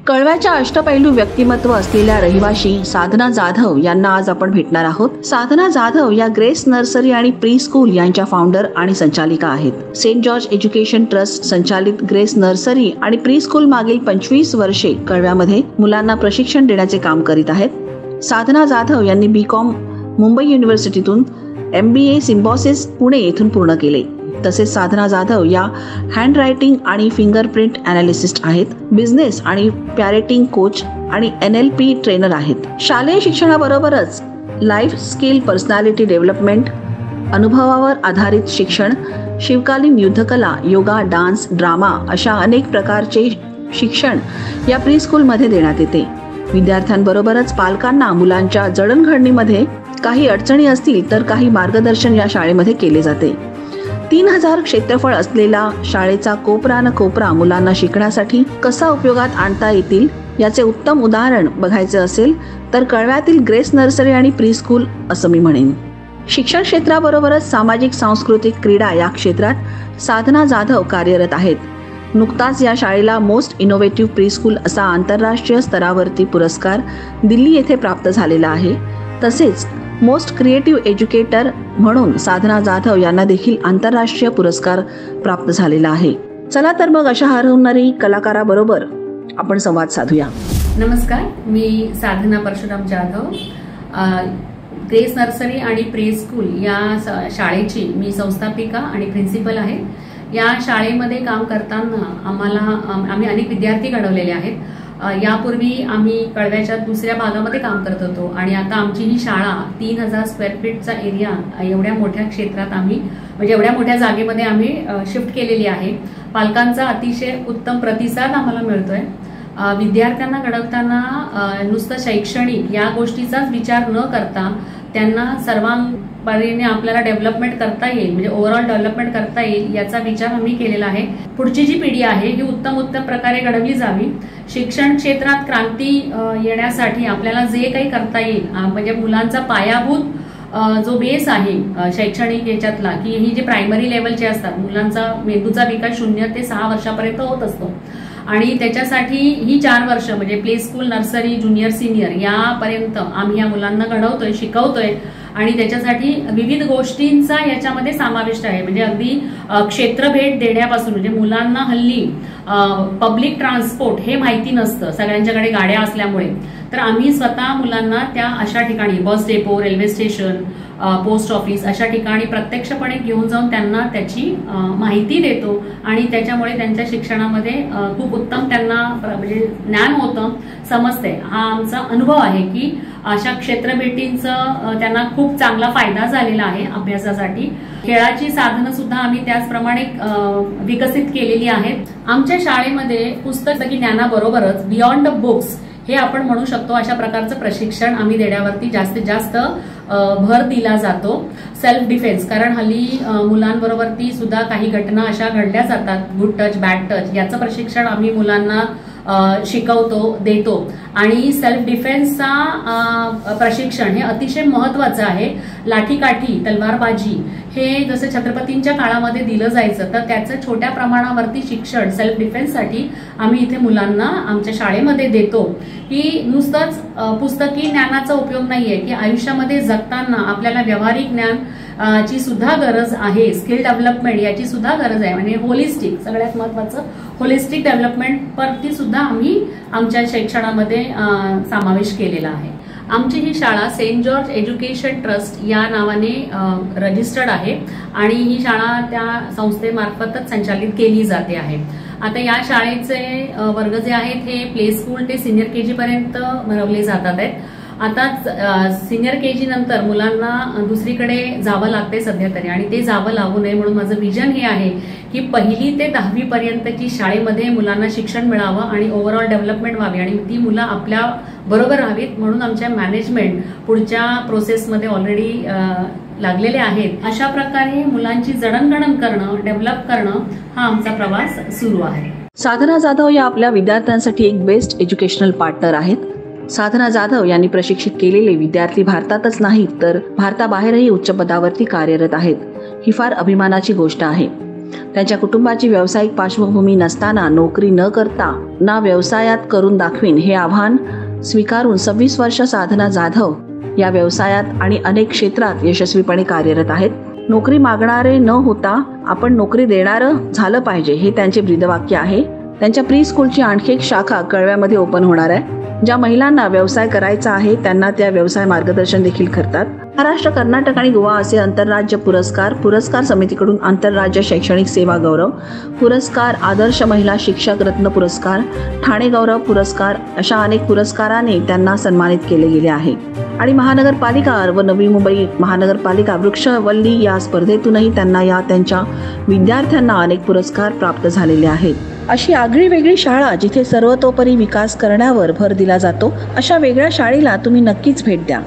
कळव्याच्या अष्टपैलू व्यक्तिमत्व असलेल्या रहिवाशी साधना जाधव यांना आज आपण भेटणार आहोत। साधना जाधव या ग्रेस नर्सरी आणि प्री स्कूल यांच्या फाउंडर आणि संचालिका आहेत। सेंट जॉर्ज एज्युकेशन ट्रस्ट संचालित ग्रेस नर्सरी आणि प्री स्कूल मागील 25 वर्षे कळव्यामध्ये मुलांना प्रशिक्षण देण्याचे काम करीत आहेत। साधना जाधव यांनी BCom मुंबई युनिव्हर्सिटीतून MBA सिम्बॉसिस पुणे येथून पूर्ण केले। तसेच साधना जाधव या हँड रायटिंग आणि फिंगरप्रिंट अनालिसिस्ट आहेत। बिझनेस आणि पॅरेटिंग कोच आणि NLP ट्रेनर आहेत। शालेय शिक्षणाबरोबरच लाईफ स्किल, पर्सनॅलिटी डेव्हलपमेंट, अनुभवावर आधारित शिक्षण, शिवकालीन युद्धकला, योगा, डान्स, ड्रामा अशा अनेक प्रकारचे शिक्षण या प्री स्कूलमध्ये देण्यात येते। विद्यार्थ्यांबरोबरच पालकांना मुलांच्या जडणघडणीमध्ये काही अडचणी असतील तर काही मार्गदर्शन या शाळेमध्ये केले जाते। 3000 क्षेत्रफळ असलेला शाळेचा कोपरा न कोपरा मुलांना शिकण्यासाठी कसा उपयोगात आणता येतील याचे उत्तम उदाहरण बघायचे असेल तर कळव्यातील ग्रेस नर्सरी आणि प्री स्कूल असं मी म्हणेन। शिक्षण क्षेत्राबरोबरच सामाजिक, सांस्कृतिक, क्रीडा या क्षेत्रात साधना जाधव कार्यरत आहेत। नुकताच या शाळेला मोस्ट इनोव्हेटिव्ह प्री स्कूल असा आंतरराष्ट्रीय स्तरावरती पुरस्कार दिल्ली येथे प्राप्त झालेला आहे। तसेच मोस्ट क्रिएटिव्ह एज्युकेटर म्हणून साधना जाधव यांना देखील आंतरराष्ट्रीय पुरस्कार प्राप्त झालेला आहे। चला तर मग अशा हरवणारी कलाकाराबरोबर आपण संवाद साधूया। नमस्कार, मी साधना परशुराम जाधव, ग्रेस नर्सरी आणि प्री स्कूल या शाळेची मी संस्थापिका आणि प्रिन्सिपल आहे। या शाळेमध्ये काम करताना आम्ही अनेक विद्यार्थी घडवलेले आहेत। यापूर्वी आम्ही कळव्याच्या दुसऱ्या भागामध्ये काम करत होतो आणि आता आमची ही शाळा 3000 स्क्वेअर फीटचा एरिया एवढ्या मोठ्या क्षेत्रात आम्ही म्हणजे एवढ्या मोठ्या जागेमध्ये आम्ही शिफ्ट केलेली आहे। पालकांचा अतिशय उत्तम प्रतिसाद आम्हाला मिळतोय। विद्यार्थ्यांना घडवताना नुसतं शैक्षणिक या गोष्टीचाच विचार न करता त्यांना सर्वांपरीने आपल्याला डेव्हलपमेंट करता येईल, म्हणजे ओव्हरऑल डेव्हलपमेंट करता येईल याचा विचार आम्ही केलेला आहे। पुढची जी पिढी आहे ही उत्तम प्रकारे घडवली जावी। शिक्षण क्षेत्रात क्रांती येण्यासाठी आपल्याला जे काही करता येईल, म्हणजे मुलांचा पायाभूत जो बेस आहे शैक्षणिक याच्यातला, की ही जे प्रायमरी लेवलचे असतात, मुलांचा मेंदूचा विकास 0 ते 6 वर्षापर्यंत होत असतो आणि त्याच्यासाठी ही 4 वर्ष म्हणजे play school, nursery, junior, senior यापर्यंत आम्ही या मुलांना घडवतोय, शिकवतोय आणि त्याच्यासाठी विविध गोष्टींचा याच्यामध्ये समाविष्ट आहे। म्हणजे अगदी क्षेत्र भेट देण्यापासून, म्हणजे मुलांना हल्ली पब्लिक ट्रान्सपोर्ट हे माहिती नसतं सगळ्यांच्याकडे गाड्या असल्यामुळे, तर आम्ही स्वतः मुलांना त्या अशा ठिकाणी bus depot, railway station, post office अशा ठिकाणी प्रत्यक्षपणे घेऊन जाऊन त्यांना त्याची माहिती देतो आणि त्याच्यामुळे त्यांच्या शिक्षणामध्ये खूप उत्तम त्यांना म्हणजे ज्ञान होतं, समजते। हा आमचा अनुभव आहे की अशा क्षेत्रभेटींचा त्यांना खूप चांगला फायदा झालेला आहे अभ्यासासाठी। खेळाची साधनं सुद्धा आम्ही त्याचप्रमाणे विकसित केलेली आहेत। आमच्या शाळेमध्ये पुस्तकी ज्ञानाबरोबरच बियॉन्ड द बुक्स हे आपण म्हणू शकतो अशा प्रकारचं प्रशिक्षण आम्ही देण्यावरती जास्तीत जास्त भर दिला जातो। सेल्फ डिफेन्स, कारण हल्ली मुलांबरोबरती सुद्धा काही घटना अशा घडल्या जातात, गुड टच, बॅड टच, याचं प्रशिक्षण आम्ही मुलांना शिकवतो, देतो आणि सेल्फ डिफेन्सचा प्रशिक्षण हे अतिशय महत्वाचं आहे। लाठीकाठी, तलवारबाजी हे जसं छत्रपतींच्या काळामध्ये दिलं जायचं, तर त्याचं छोट्या प्रमाणावरती शिक्षण सेल्फ डिफेन्ससाठी आम्ही इथे मुलांना आमच्या शाळेमध्ये देतो। की नुसतंच पुस्तकी ज्ञानाचा उपयोग नाहीये, की आयुष्यामध्ये जगताना आपल्याला व्यावहारिक ज्ञान ची सुद्धा गरज आहे, स्किल डेव्हलपमेंट याची सुद्धा गरज आहे, म्हणजे होलिस्टिक, सगळ्यात महत्वाचं होलिस्टिक डेव्हलपमेंट वरती सुद्धा आम्ही आमच्या शिक्षणामध्ये समावेश केलेला आहे। आमची ही शाळा सेंट जॉर्ज एज्युकेशन ट्रस्ट या नावाने रजिस्टर्ड आहे आणि ही शाळा त्या संस्थेमार्फतच संचालित केली जाते आहे। आता या शाळेचे वर्ग जे आहेत हे प्ले स्कूल ते सिनियर KG पर्यंत भरवले जातात आहेत। आता सिनियर KG नंतर मुलांना दुसरीकडे जावं लागते सध्या तरी, आणि ते जावं लागू नये म्हणून माझं विजन हे आहे की 1ली ते 10वी पर्यंतची शाळेमध्ये मुलांना शिक्षण मिळावं आणि ओव्हरऑल डेव्हलपमेंट व्हावी आणि ती मुलं आपल्या बरोबर राहावीत, म्हणून आमच्या मॅनेजमेंट पुढच्या प्रोसेसमध्ये ऑलरेडी लागलेले आहेत। अशा प्रकारे मुलांची जडणघडण करणं, डेव्हलप करणं हा आमचा प्रवास सुरू आहे। साधना जाधव या आपल्या विद्यार्थ्यांसाठी एक बेस्ट एज्युकेशनल पार्टनर आहेत। साधना जाधव यांनी प्रशिक्षित केलेले विद्यार्थी भारतातच नाहीत तर भारताबाहेरही उच्च पदावरती कार्यरत आहेत। ही फार अभिमानाची गोष्ट आहे। त्यांच्या कुटुंबाची व्यावसायिक पार्श्वभूमी नसताना नोकरी न करता ना व्यवसायात करून दाखवीन हे आव्हान स्वीकारून 26 वर्ष साधना जाधव या व्यवसायात आणि अनेक क्षेत्रात यशस्वीपणे कार्यरत आहेत. नोकरी मागणारे न होता आपण नोकरी देणारं झालं पाहिजे हे त्यांचे ब्रीदवाक्य आहे. त्यांच्या प्री स्कूलची आणखी एक शाखा कळव्यामध्ये ओपन होणार आहे. ज्या महिलांना व्यवसाय करायचा आहे त्यांना त्या व्यवसाय मार्गदर्शन देखील करतात. महाराष्ट्र, कर्नाटक आणि गोवा असे आंतरराज्य पुरस्कार समितीकडून आंतरराज्य शैक्षणिक सेवा गौरव पुरस्कार, आदर्श महिला शिक्षक रत्न पुरस्कार, ठाणे गौरव पुरस्कार अशा अनेक पुरस्काराने त्यांना सन्मानित केले गेले आहे. आणि महानगरपालिका व नवी मुंबई महानगरपालिका वृक्षवल्ली या स्पर्धेतूनही त्यांना त्यांच्या विद्यार्थ्यांना अनेक पुरस्कार प्राप्त झालेले आहेत. अशी आगळी वेगळी शाळा जिथे सर्वतोपरी विकास करण्यावर भर दिला जातो, अशा वेगळ्या शाळेला तुम्ही नक्कीच भेट द्या.